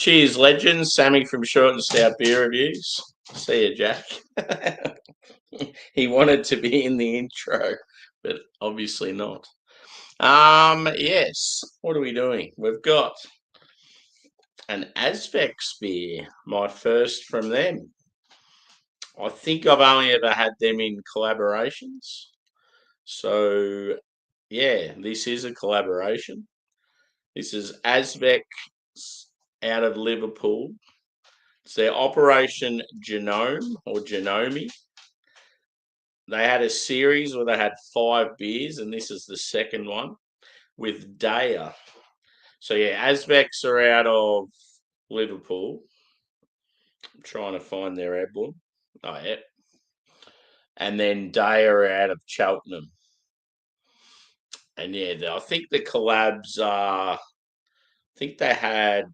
Cheers, legends. Sammy from Short and Stout Beer Reviews. See you, Jack. He wanted to be in the intro, but obviously not. Yes. What are we doing? We've got an Azvex beer, my first from them. I think I've only ever had them in collaborations. So, yeah, this is a collaboration. This is Azvex out of Liverpool. It's their Operation GENOME or GENOME. They had a series where they had 5 beers, and this is the second one with DEYA. So, yeah, Azvex are out of Liverpool. I'm trying to find their emblem. Oh, yeah. And then DEYA are out of Cheltenham. And, yeah, I think the collabs are, I think they had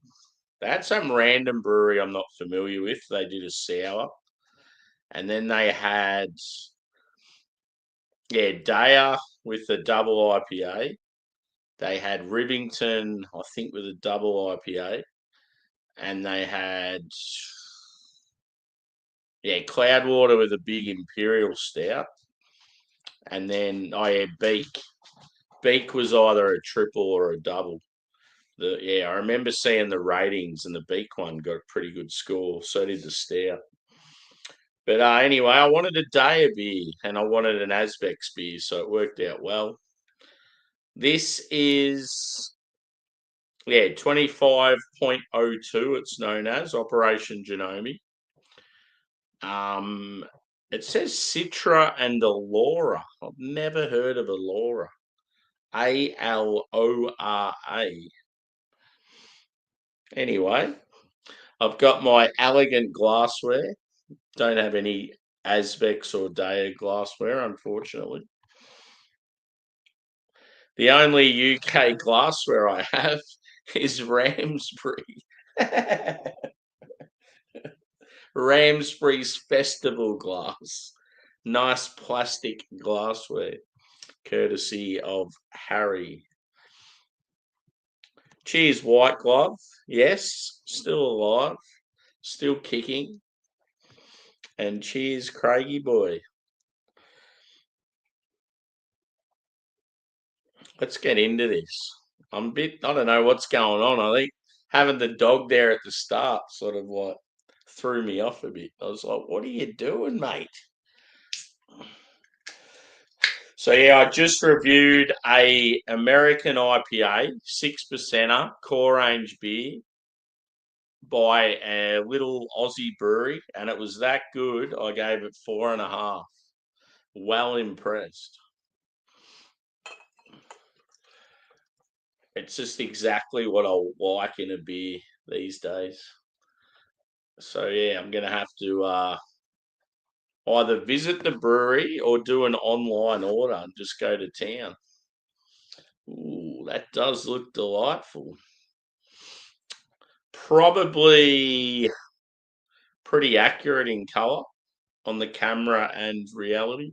some random brewery I'm not familiar with. They did a sour. And then they had, yeah, DEYA with the double IPA. They had Rivington, I think, with a double IPA. And they had, yeah, Cloudwater with a big Imperial Stout. And then, oh, yeah, Beak. Beak was either a triple or a double. I remember seeing the ratings, and the Beak one got a pretty good score. So did the Stout. But anyway, I wanted a DEYA beer, and I wanted an Azvex beer, so it worked out well. This is, 25.02, it's known as Operation GENOME. It says Citra and Alora. I've never heard of Alora. Alora. Anyway, I've got my elegant glassware. Don't have any Azvex or DEYA glassware, unfortunately. The only UK glassware I have is Ramsbury. Ramsbury's Festival glass. Nice plastic glassware, courtesy of Harry. Cheers, White Glove. Yes, still alive, still kicking. And cheers, Craigie boy. Let's get into this. I don't know what's going on. I think having the dog there at the start sort of like threw me off a bit. I was like, what are you doing, mate? So, yeah, I just reviewed a American IPA, 6%er, core range beer by a little Aussie brewery, and it was that good, I gave it 4.5. Well impressed. It's just exactly what I like in a beer these days. So, yeah, I'm going to have to either visit the brewery or do an online order and just go to town. Ooh, that does look delightful. Probably pretty accurate in colour on the camera and reality.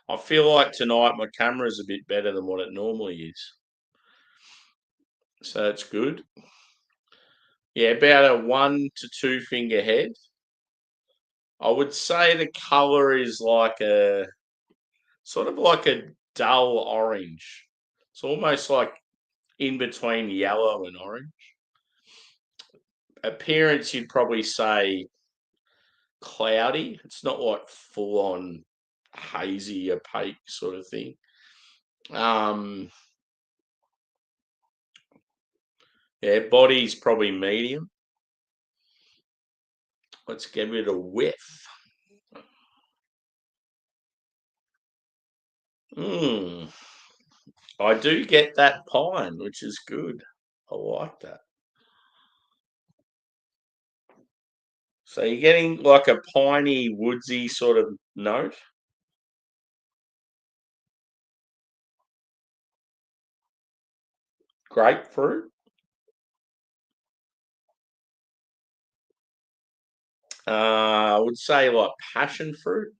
I feel like tonight my camera is a bit better than what it normally is. So that's good. Yeah, about a 1 to 2 finger head. I would say the colour is like a sort of like a dull orange. It's almost like in between yellow and orange. Appearance, you'd probably say cloudy. It's not like full on hazy, opaque sort of thing. Yeah, body's probably medium. Let's give it a whiff. I do get that pine, which is good. I like that. So you're getting like a piney, woodsy sort of note. Grapefruit. I would say like passion fruit.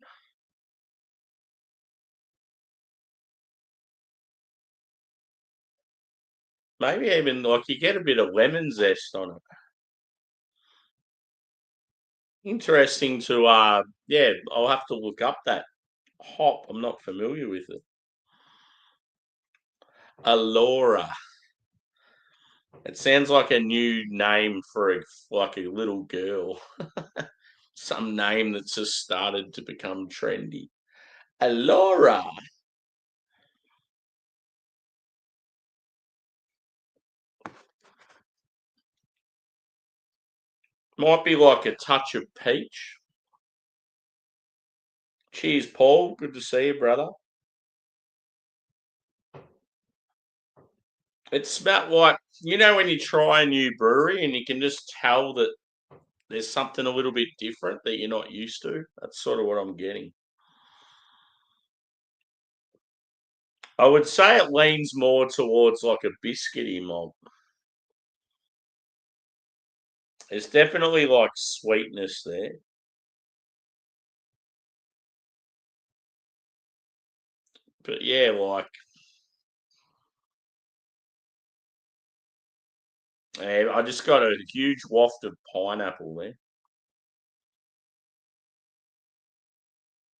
Maybe even like you get a bit of lemon zest on it. Interesting to yeah, I'll have to look up that hop. I'm not familiar with it. Alora. It sounds like a new name for like a little girl. Some name that's just started to become trendy. Alora. Might be like a touch of peach. Cheers, Paul. Good to see you, brother. It's about like, when you try a new brewery and you can just tell that there's something a little bit different that you're not used to. That's sort of what I'm getting. I would say it leans more towards like a biscuity malt. There's definitely like sweetness there. But yeah, like I just got a huge waft of pineapple there.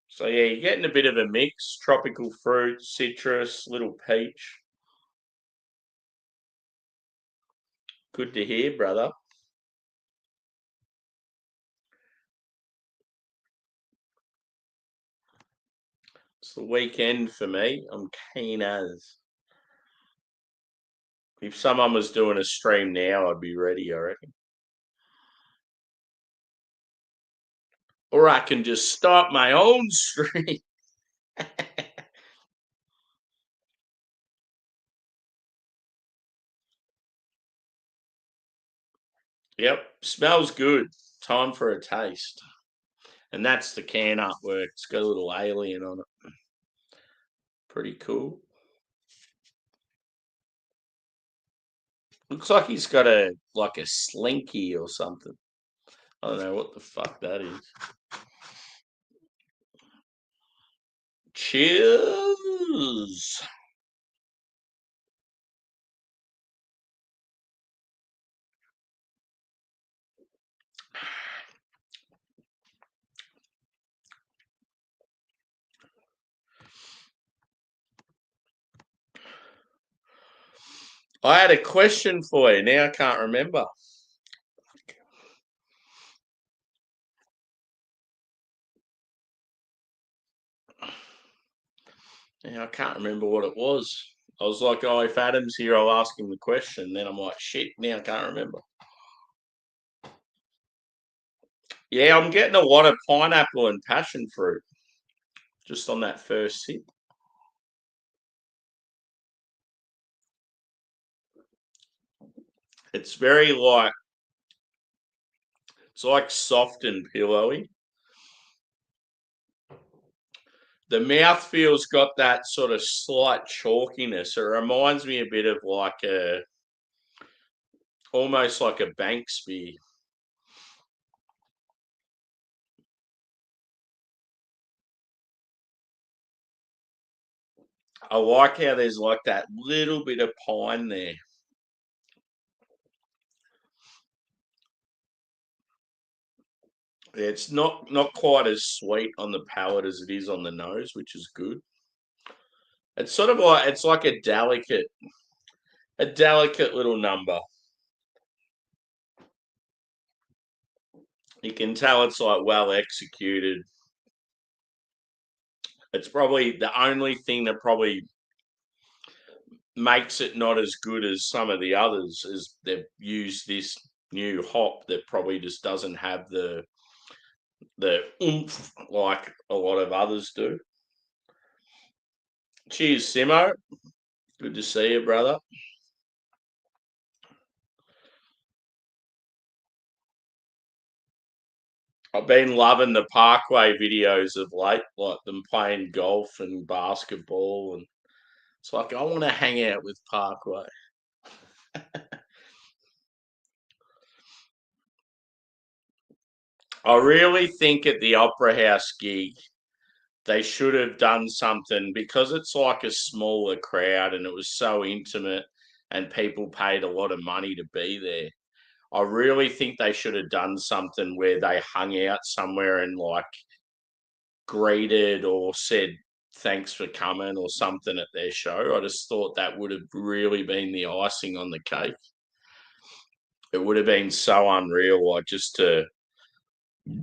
So yeah, you're getting a bit of a mix: tropical fruit, citrus, little peach. Good to hear, brother. It's the weekend for me. I'm keen as. If someone was doing a stream now, I'd be ready, I reckon. Or I can just start my own stream. Yep, smells good. Time for a taste. And that's the can artwork. It's got a little alien on it. Pretty cool. Looks like he's got a slinky or something. I don't know what the fuck that is. Cheers. I had a question for you. Now I can't remember. Now I can't remember what it was. I was like, oh, if Adam's here, I'll ask him the question. Then I'm like, shit, now I can't remember. Yeah, I'm getting a lot of pineapple and passion fruit just on that first sip. It's very it's like soft and pillowy. The mouth feels got that sort of slight chalkiness. It reminds me a bit of almost like a Banks beer. I like how there's like that little bit of pine there. It's not quite as sweet on the palate as it is on the nose, which is good. It's sort of like it's like a delicate little number. You can tell it's like well executed. It's probably the only thing that probably makes it not as good as some of the others is they've used this new hop that probably just doesn't have the oomph like a lot of others do. Cheers, Simo. Good to see you, brother. I've been loving the Parkway videos of late, like them playing golf and basketball, and it's like I want to hang out with Parkway. I really think at the Opera House gig, they should have done something because it's like a smaller crowd and it was so intimate and people paid a lot of money to be there. I really think they should have done something where they hung out somewhere and like greeted or said thanks for coming or something at their show. I just thought that would have really been the icing on the cake. It would have been so unreal, like just to, I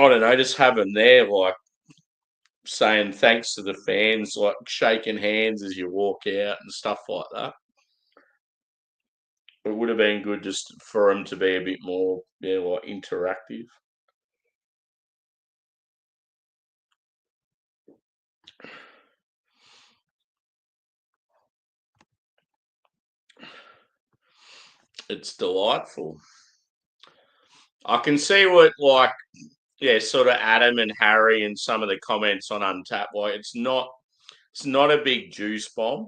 don't know, just have them there, like saying thanks to the fans, like shaking hands as you walk out and stuff like that. It would have been good just for them to be a bit more, yeah, like interactive. It's delightful. I can see what, like, yeah, sort of Adam and Harry and some of the comments on Untapped, like it's not a big juice bomb.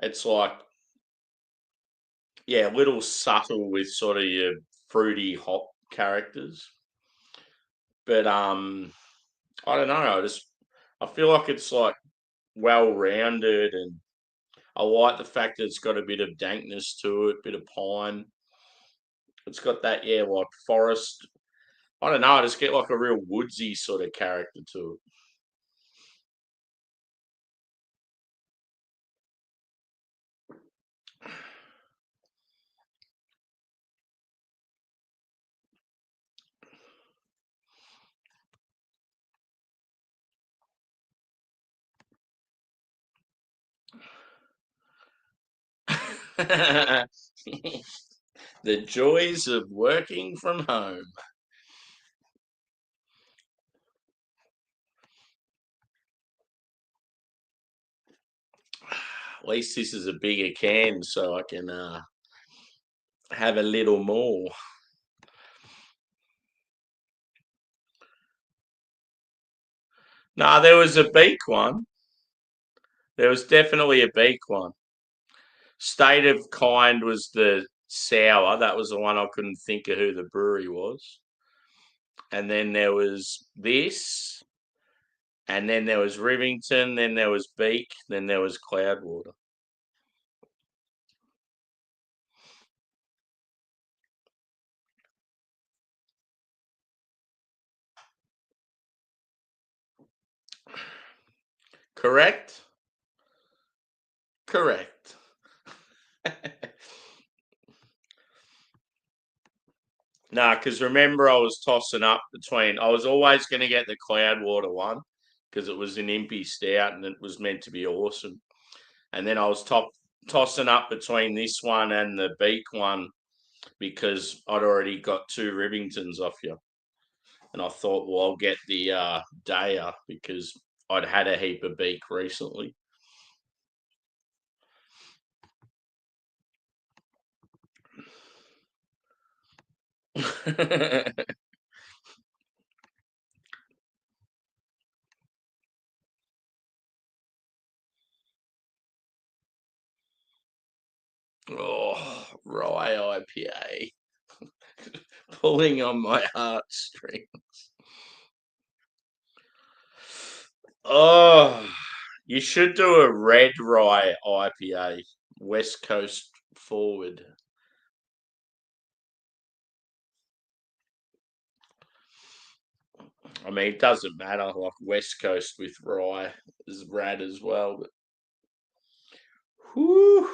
It's like, yeah, a little subtle with sort of your fruity hop characters. But I don't know, I feel like it's like well rounded, and I like the fact that it's got a bit of dankness to it, bit of pine. It's got that, yeah, like forest. I don't know, I just get like a real woodsy sort of character to it. The joys of working from home. At least this is a bigger can, so I can have a little more. No, there was a beak one. There was definitely a beak one. State of Kind was the sour. That was the one I couldn't think of who the brewery was. And then there was this, and then there was Rivington, then there was Beak, then there was Cloudwater. Correct? Correct. Nah, because remember I was tossing up between. I was always going to get the Cloudwater one because it was an impy stout and it was meant to be awesome. And then I was tossing up between this one and the Beak one because I'd already got two Rivingtons off you. And I thought, well, I'll get the DEYA because I'd had a heap of Beak recently. Oh, rye IPA. Pulling on my heartstrings. Oh, you should do a red rye IPA, West Coast forward. I mean, it doesn't matter. Like West Coast with rye is rad as well. But whew,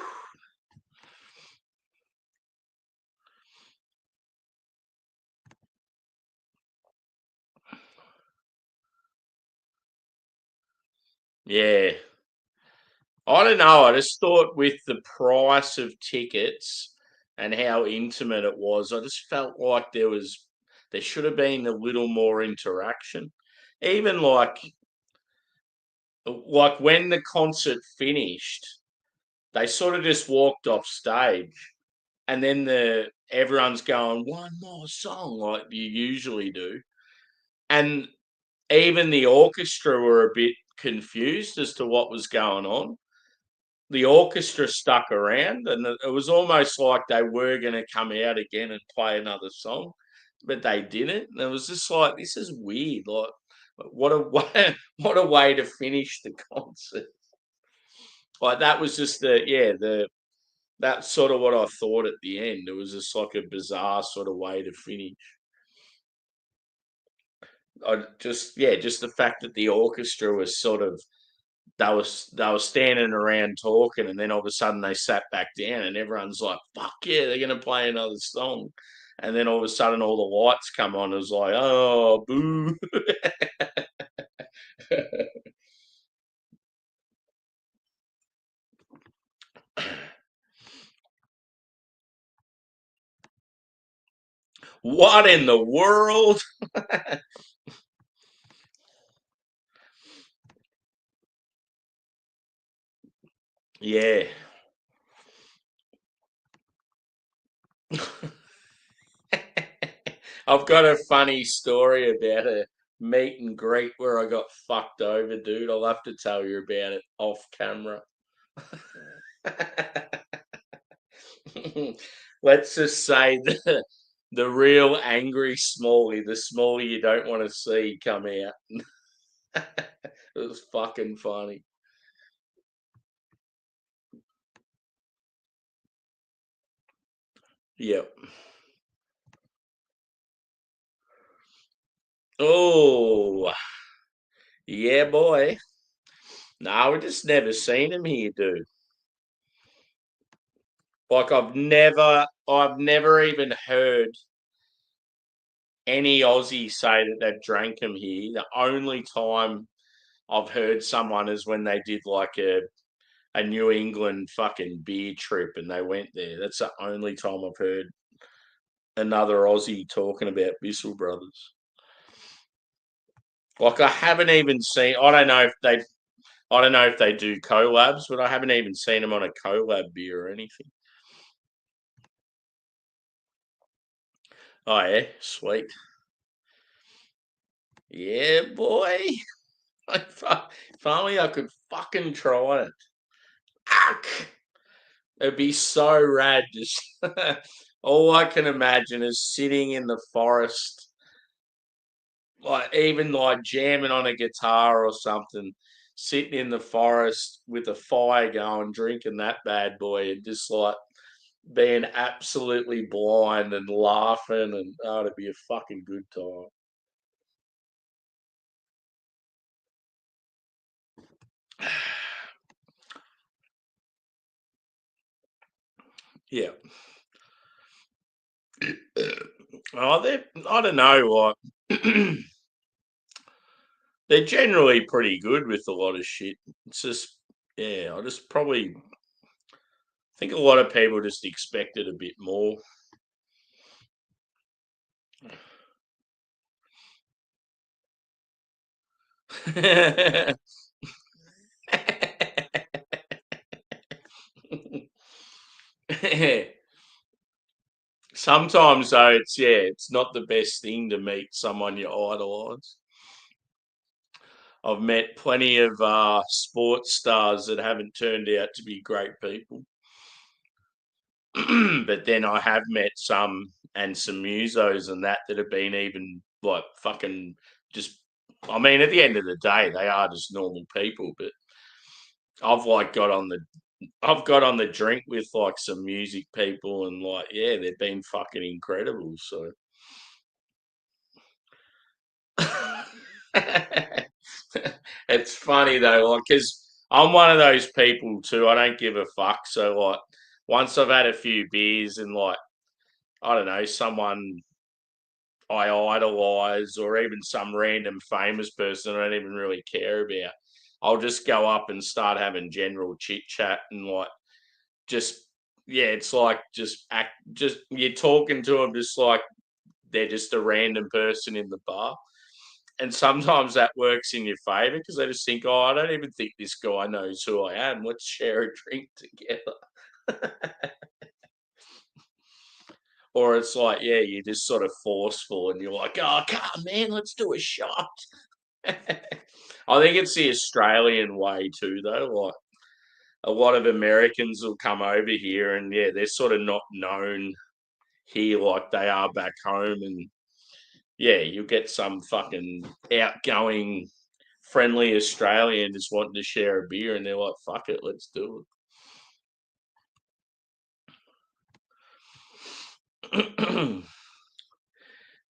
yeah. I don't know. I just thought with the price of tickets and how intimate it was, I just felt like there should have been a little more interaction. Even like when the concert finished, they sort of just walked off stage, and then everyone's going one more song like you usually do, and even the orchestra were a bit confused as to what was going on. The orchestra stuck around, and it was almost like they were going to come out again and play another song, but they didn't. And it was just like, this is weird. Like, what a what a way to finish the concert. Like that was just the That's sort of what I thought at the end. It was just like a bizarre sort of way to finish. Just the fact that the orchestra was sort of they were standing around talking, and then all of a sudden they sat back down, and everyone's like, "Fuck yeah, they're gonna play another song," and then all of a sudden all the lights come on. It was like, "Oh, boo!" What in the world? Yeah. I've got a funny story about a meet and greet where I got fucked over, dude. I'll have to tell you about it off camera. Let's just say the real angry Smalley, the Smalley you don't want to see come out. It was fucking funny. Yep. Oh, yeah, boy. No, we just never seen him here, dude. Like I've never even heard any Aussie say that they've drank him here. The only time I've heard someone is when they did like a New England fucking beer trip and they went there. That's the only time I've heard another Aussie talking about Bissell Brothers. Like I haven't even seen. I don't know if they do collabs, but I haven't even seen them on a collab beer or anything. Oh yeah, sweet. Yeah, boy. If only I could fucking try it. Fuck. It'd be so rad. Just all I can imagine is sitting in the forest, like even like jamming on a guitar or something, sitting in the forest with a fire going, drinking that bad boy, and just like being absolutely blind and laughing, and oh, it'd be a fucking good time. Yeah. Oh, they I don't know, like they're generally pretty good with a lot of shit. It's just, yeah, I just probably think a lot of people just expected a bit more. Sometimes though, it's not the best thing to meet someone you idolise. I've met plenty of sports stars that haven't turned out to be great people. But then I have met some and some musos and that have been even like fucking just. I mean, at the end of the day, they are just normal people. But I've like I've got on the drink with like some music people and like yeah, they've been fucking incredible. So it's funny though, like because I'm one of those people too. I don't give a fuck. So like once I've had a few beers and like I don't know someone I idolize or even some random famous person I don't even really care about, I'll just go up and start having general chit chat and like just yeah, it's like just you're talking to them just like they're just a random person in the bar. And sometimes that works in your favor because they just think, oh, I don't even think this guy knows who I am. Let's share a drink together. Or it's like, yeah, you're just sort of forceful and you're like, oh, come on, man, let's do a shot. I think it's the Australian way too, though. Like a lot of Americans will come over here and yeah, they're sort of not known here like they are back home. And yeah, you'll get some fucking outgoing, friendly Australian just wanting to share a beer and they're like, fuck it, let's do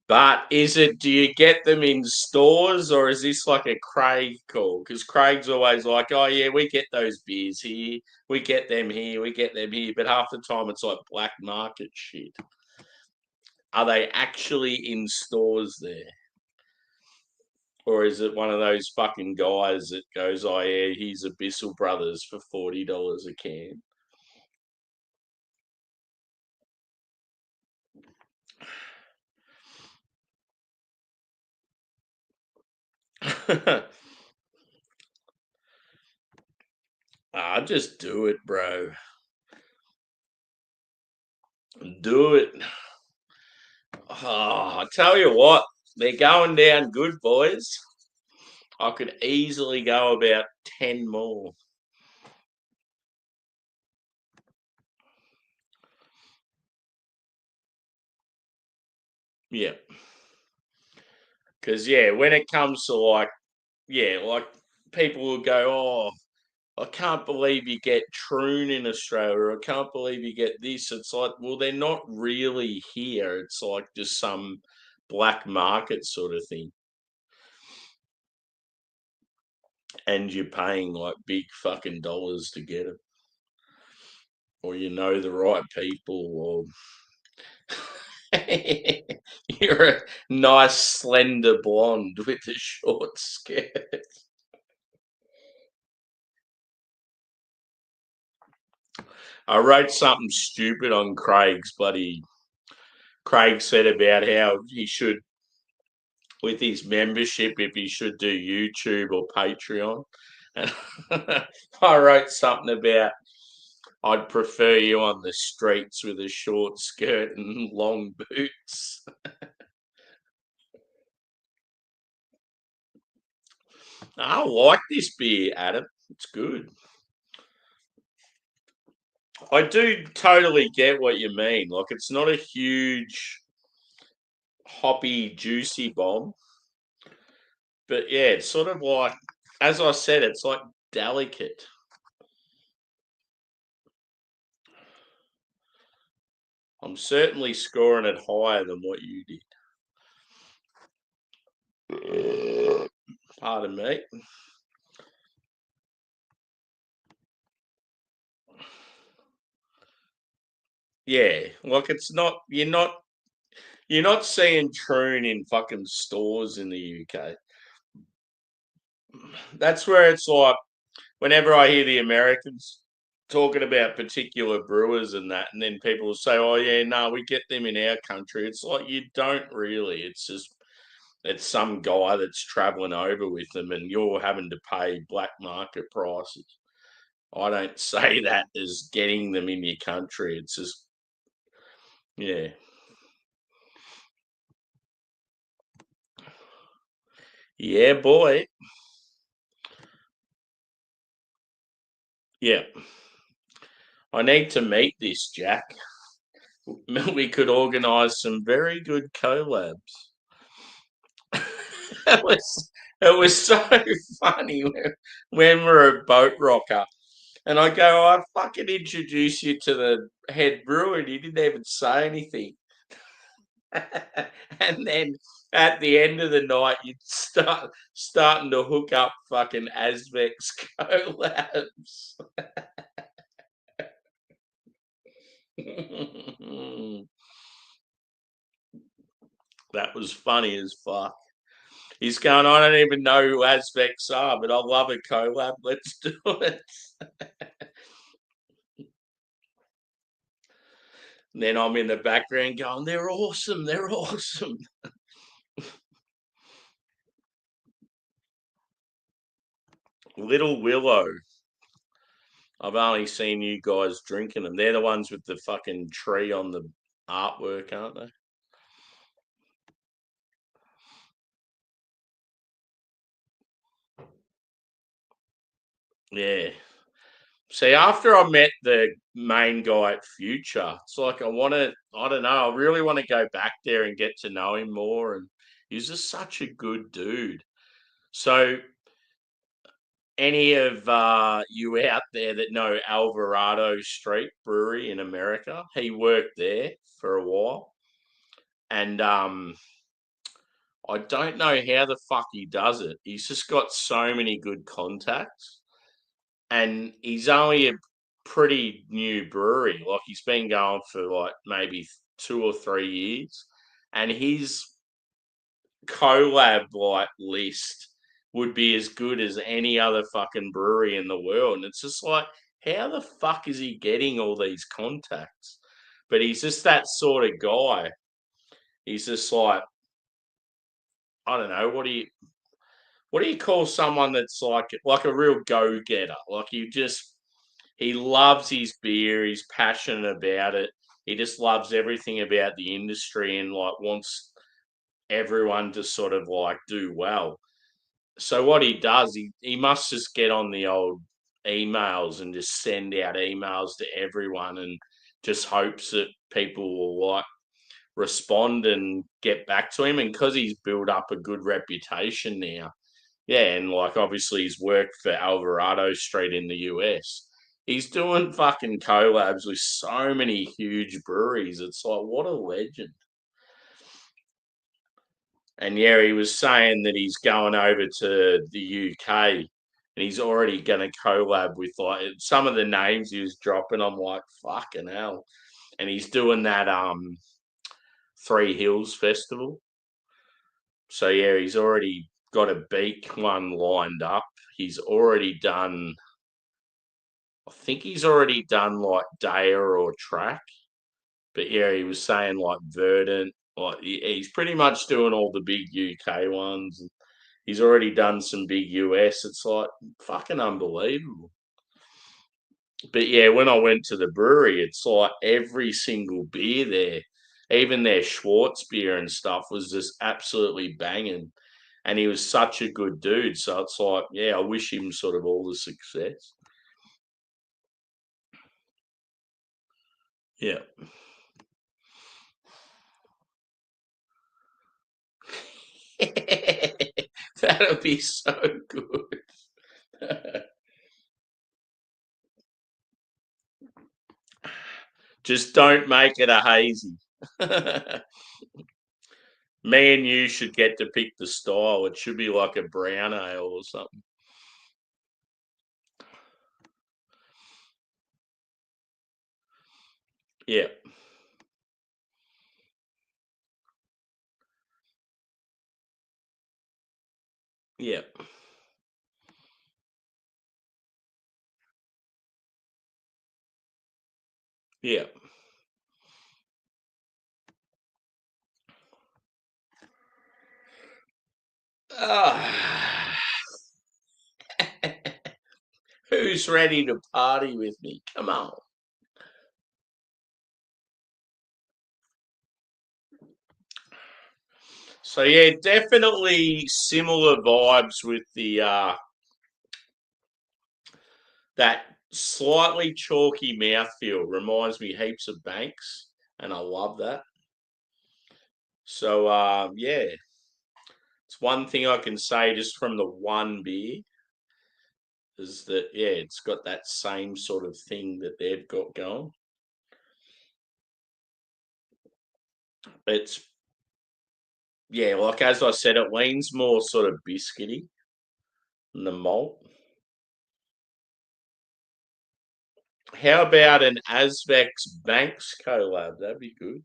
But do you get them in stores or is this like a Craig call? Because Craig's always like, oh, yeah, we get those beers here. We get them here. We get them here. But half the time it's like black market shit. Are they actually in stores there? Or is it one of those fucking guys that goes, oh, yeah, here's a Bissell Brothers for $40 a can? Just do it, bro. Do it. Oh, I tell you what, they're going down good, boys. I could easily go about 10 more. Yeah. Because, yeah, when it comes to like people will go, oh, I can't believe you get Troon in Australia, or I can't believe you get this. It's like, well, they're not really here. It's like just some black market sort of thing. And you're paying like big fucking dollars to get it. Or you know the right people, or you're a nice slender blonde with a short skirt. I wrote something stupid on Craig's bloody. Craig said about how he should, with his membership, if he should do YouTube or Patreon. And I wrote something about I'd prefer you on the streets with a short skirt and long boots. I like this beer, Adam. It's good. I do totally get what you mean. Like, it's not a huge, hoppy, juicy bomb. But yeah, it's sort of like, as I said, it's like delicate. I'm certainly scoring it higher than what you did. Pardon me. Yeah, like it's not. You're not seeing Troon in fucking stores in the UK. That's where it's like whenever I hear the Americans talking about particular brewers and that, and then people will say, "Oh yeah, no, we get them in our country." It's like you don't really. It's just it's some guy that's traveling over with them, and you're having to pay black market prices. I don't say that as getting them in your country. It's just yeah, yeah, boy, yeah. I need to meet this Jack. We could organise some very good collabs. It was so funny when we're at Boat Rocker, and I go, I fucking introduce you to the head brewer, and he didn't even say anything. And then at the end of the night, you'd starting to hook up fucking Azvex collabs. That was funny as fuck. He's going, I don't even know who Azvex are, but I love a collab. Let's do it. And then I'm in the background going, they're awesome. They're awesome. Little Willow. I've only seen you guys drinking them. They're the ones with the fucking tree on the artwork, aren't they? Yeah. See, after I met the main guy at Future, it's like I don't know, I really want to go back there and get to know him more. And he's just such a good dude. So, any of you out there that know Alvarado Street Brewery in America, he worked there for a while. And I don't know how the fuck he does it. He's just got so many good contacts, and he's only a pretty new brewery. Like, he's been going for like maybe 2 or 3 years, and his collab like list would be as good as any other fucking brewery in the world. And it's just like, how the fuck is he getting all these contacts? But he's just that sort of guy. He's just like, I don't know, what do you call someone that's like a real go getter? Like, he loves his beer. He's passionate about it. He just loves everything about the industry and like wants everyone to sort of like do well. So what he does, he must just get on the old emails and just send out emails to everyone and just hopes that people will like respond and get back to him. And because he's built up a good reputation now, yeah, and like obviously he's worked for Alvarado Street in the US. He's doing fucking collabs with so many huge breweries. It's like, what a legend. And yeah, he was saying that he's going over to the UK and he's already going to collab with like some of the names he was dropping. I'm like, fucking hell. And he's doing that Three Hills Festival. So yeah, he's already got a Beak one lined up. He's already done, I think he's already done like DEYA or Track. But yeah, he was saying like Verdant. Like he's pretty much doing all the big UK ones. He's already done some big US. It's like fucking unbelievable. But yeah, when I went to the brewery, it's like every single beer there, even their Schwartz beer and stuff, was just absolutely banging. And he was such a good dude. So it's like, yeah, I wish him sort of all the success. Yeah. That'll be so good. Just don't make it a hazy. Me and you should get to pick the style. It should be like a brown ale or something. Yeah. Yeah. Yeah. Ah. Who's ready to party with me? Come on. So yeah, definitely similar vibes with the that slightly chalky mouthfeel. Reminds me heaps of Banks, and I love that. So yeah, it's one thing I can say just from the one beer is that yeah, it's got that same sort of thing that they've got going. It's yeah, like as I said, it leans more sort of biscuity than the malt. How about an Azvex Banks collab? That'd be good.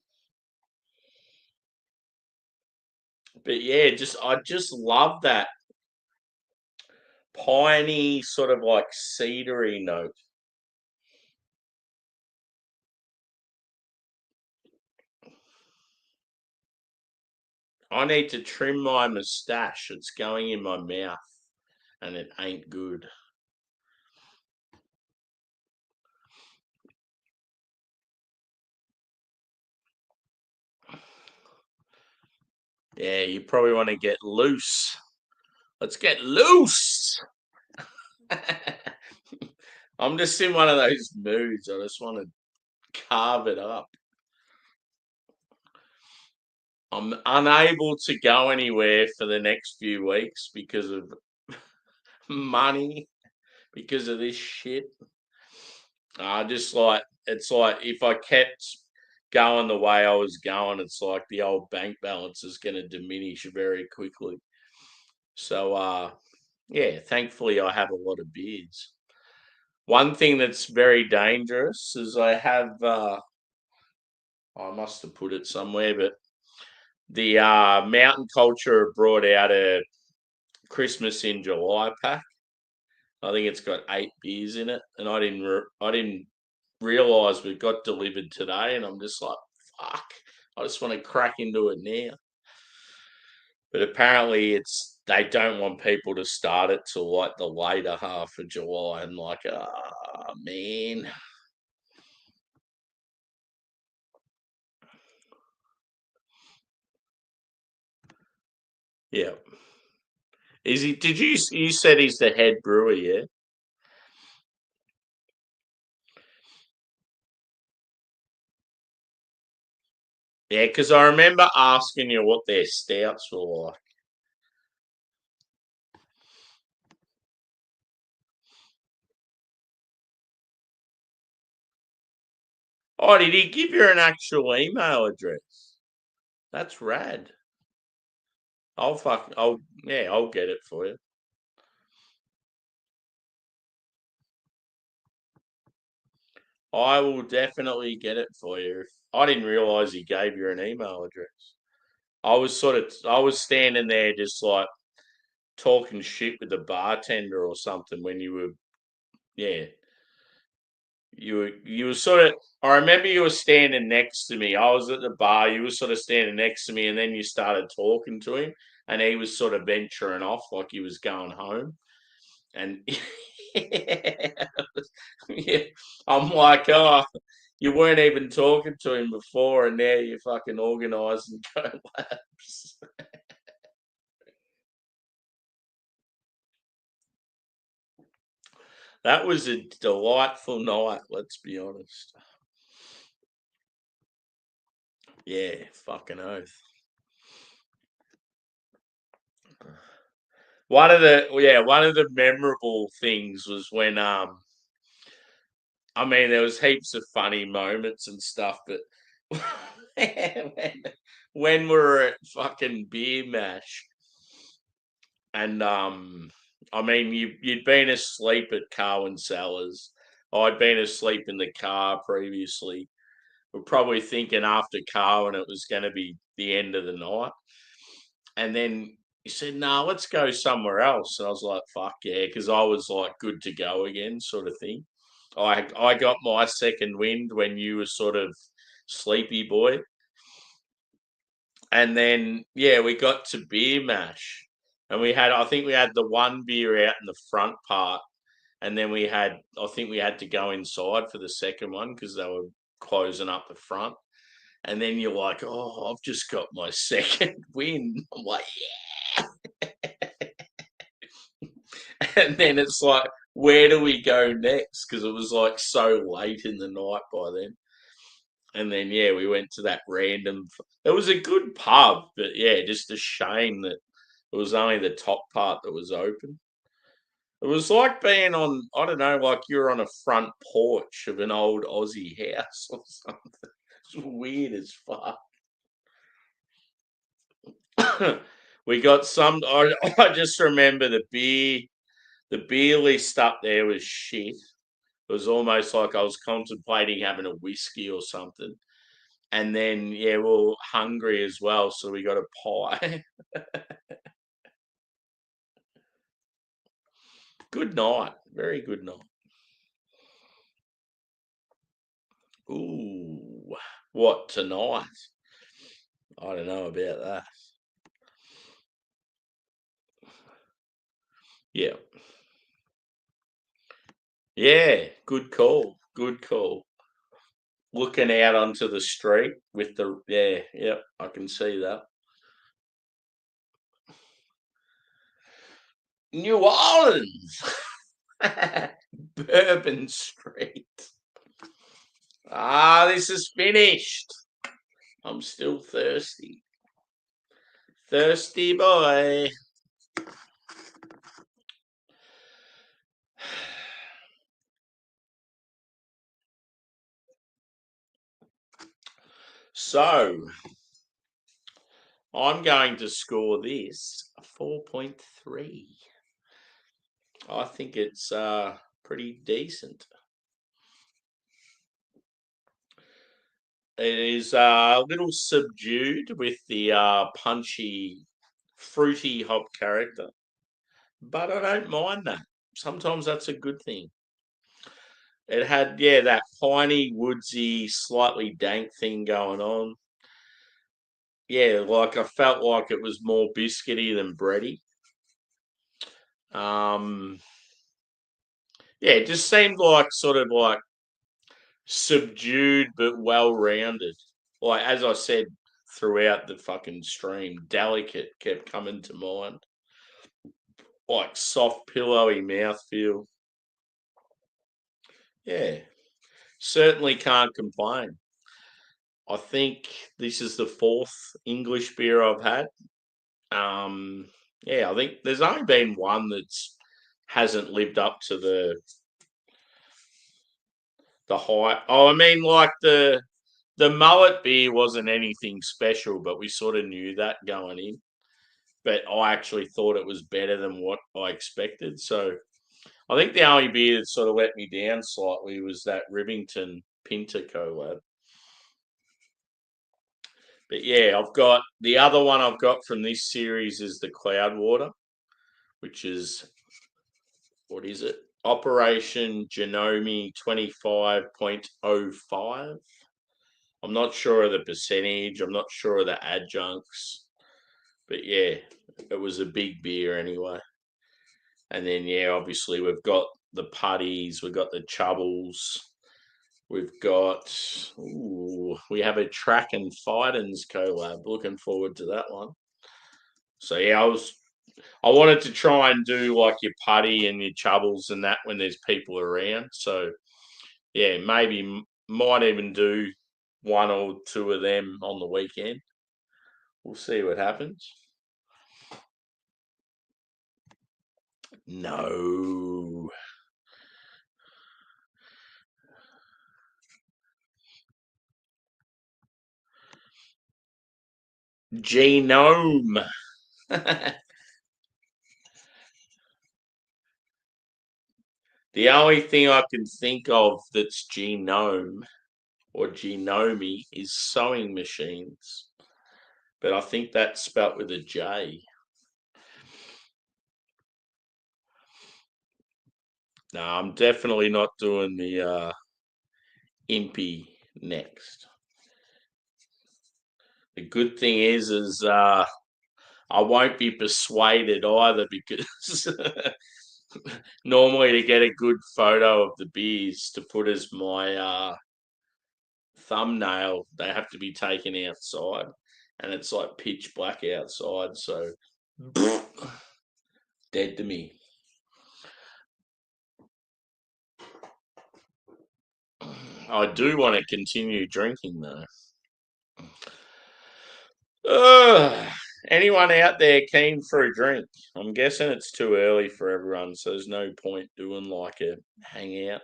But yeah, just I just love that piney sort of like cedary note. I need to trim my moustache. It's going in my mouth and it ain't good. Yeah, you probably want to get loose. Let's get loose. I'm just in one of those moods. I just want to carve it up. I'm unable to go anywhere for the next few weeks because of money, because of this shit. Just like it's like if I kept going the way I was going, it's like the old bank balance is going to diminish very quickly. So, yeah, thankfully I have a lot of beers. One thing that's very dangerous is I have, I must have put it somewhere, but the Mountain Culture brought out a Christmas in July pack. I think it's got 8 beers in it, and I didn't realize we got delivered today, and I'm just like, fuck, I just want to crack into it now. But apparently, they don't want people to start it till like the later half of July, and like, man. Yeah. Is he? Did you said he's the head brewer? Yeah. Yeah, because I remember asking you what their stouts were like. Oh, did he give you an actual email address? That's rad. I'll get it for you. I will definitely get it for you. I didn't realize he gave you an email address. I was standing there just like talking shit with the bartender or something when yeah, you were sort of. I remember you were standing next to me. I was at the bar. You were sort of standing next to me, and then you started talking to him, and he was sort of venturing off like he was going home. And yeah, I'm like, oh, you weren't even talking to him before, and now you're fucking organised and go laps. That was a delightful night. Let's be honest. Yeah, fucking oath. One of the memorable things was when I mean there was heaps of funny moments and stuff, but when, when we were at fucking beer mash and I mean you'd been asleep at Carwin Cellars. I'd been asleep in the car previously. We're probably thinking after Carwin it was gonna be the end of the night. And then he said, "No, let's go somewhere else." And I was like, "Fuck yeah," because I was like good to go again, sort of thing. I got my second wind when you were sort of sleepy boy, and then yeah, we got to beer mash, and I think we had the one beer out in the front part, and then I think we had to go inside for the second one because they were closing up the front. And then you're like, "Oh, I've just got my second win." I'm like, and then it's like, where do we go next? Because it was like so late in the night by then. And then yeah, we went to that random. It was a good pub, but yeah, just a shame that it was only the top part that was open. It was like being on, I don't know, like you're on a front porch of an old Aussie house or something. It's weird as fuck. We got some. I just remember the beer list up there was shit. It was almost like I was contemplating having a whiskey or something. And then, yeah, we were hungry as well, so we got a pie. Good night. Very good night. Ooh, what tonight? I don't know about that. Yeah. Yeah, good call. Good call. Looking out onto the street with yeah, I can see that. New Orleans. Bourbon Street. Ah, this is finished. I'm still thirsty. Thirsty boy. So I'm going to score this a 4.3. I think it's pretty decent. It is a little subdued with the punchy, fruity hop character, but I don't mind that. Sometimes that's a good thing. It had, yeah, that piney, woodsy, slightly dank thing going on. Yeah, like I felt like it was more biscuity than bready. Yeah, it just seemed like sort of like subdued but well rounded. Like as I said throughout the fucking stream, delicate kept coming to mind. Like soft, pillowy mouthfeel. Yeah, certainly can't complain. I think this is the fourth English beer I've had. Um, yeah, I think there's only been one that's hasn't lived up to the hype. Oh, I mean, like the mullet beer wasn't anything special, but we sort of knew that going in. But I actually thought it was better than what I expected. So I think the only beer that sort of let me down slightly was that Rivington Pinter collab. But yeah, I've got the other one I've got from this series is the Cloudwater, which is what is it? Operation GENOME 25.05. I'm not sure of the percentage. I'm not sure of the adjuncts. But yeah, it was a big beer anyway. And then, yeah, obviously we've got the putties, we've got the chubbles, we've got, we have a track and fightins collab. Looking forward to that one. So yeah, I wanted to try and do like your putty and your chubbles and that when there's people around. So yeah, maybe might even do one or two of them on the weekend. We'll see what happens. No. Genome. The only thing I can think of that's genome or genome is sewing machines, but I think that's spelt with a J. No, I'm definitely not doing the impy next. The good thing is I won't be persuaded either because normally to get a good photo of the beers to put as my thumbnail, they have to be taken outside, and it's like pitch black outside, so dead to me. I do want to continue drinking though. Anyone out there keen for a drink? I'm guessing it's too early for everyone, so there's no point doing like a hangout.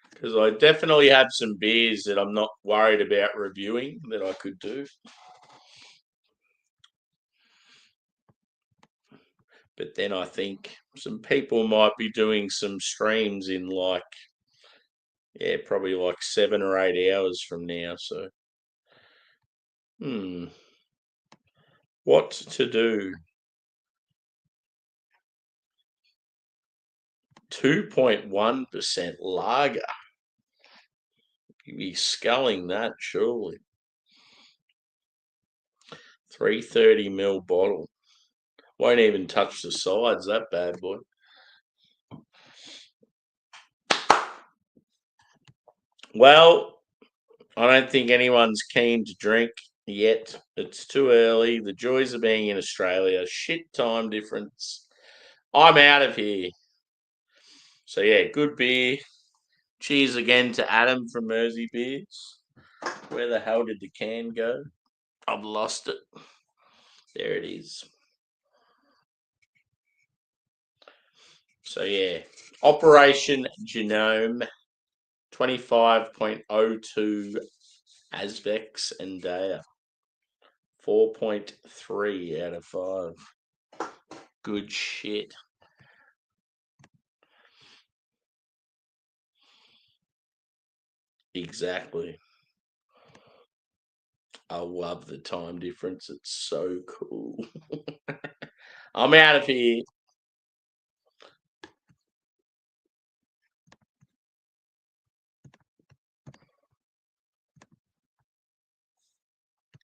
Because I definitely have some beers that I'm not worried about reviewing that I could do. But then I think some people might be doing some streams in like, yeah, probably like 7 or 8 hours from now. So, what to do? 2.1% lager. You'd be sculling that, surely. 330 ml bottle. Won't even touch the sides, that bad boy. Well, I don't think anyone's keen to drink yet. It's too early. The joys of being in Australia. Shit time difference. I'm out of here. So yeah, good beer. Cheers again to Adam from Mersey Beers. Where the hell did the can go? I've lost it. There it is. So yeah, Operation Genome 25.02 Azvex and DEYA. 4.3 out of 5. Good shit. Exactly. I love the time difference. It's so cool. I'm out of here.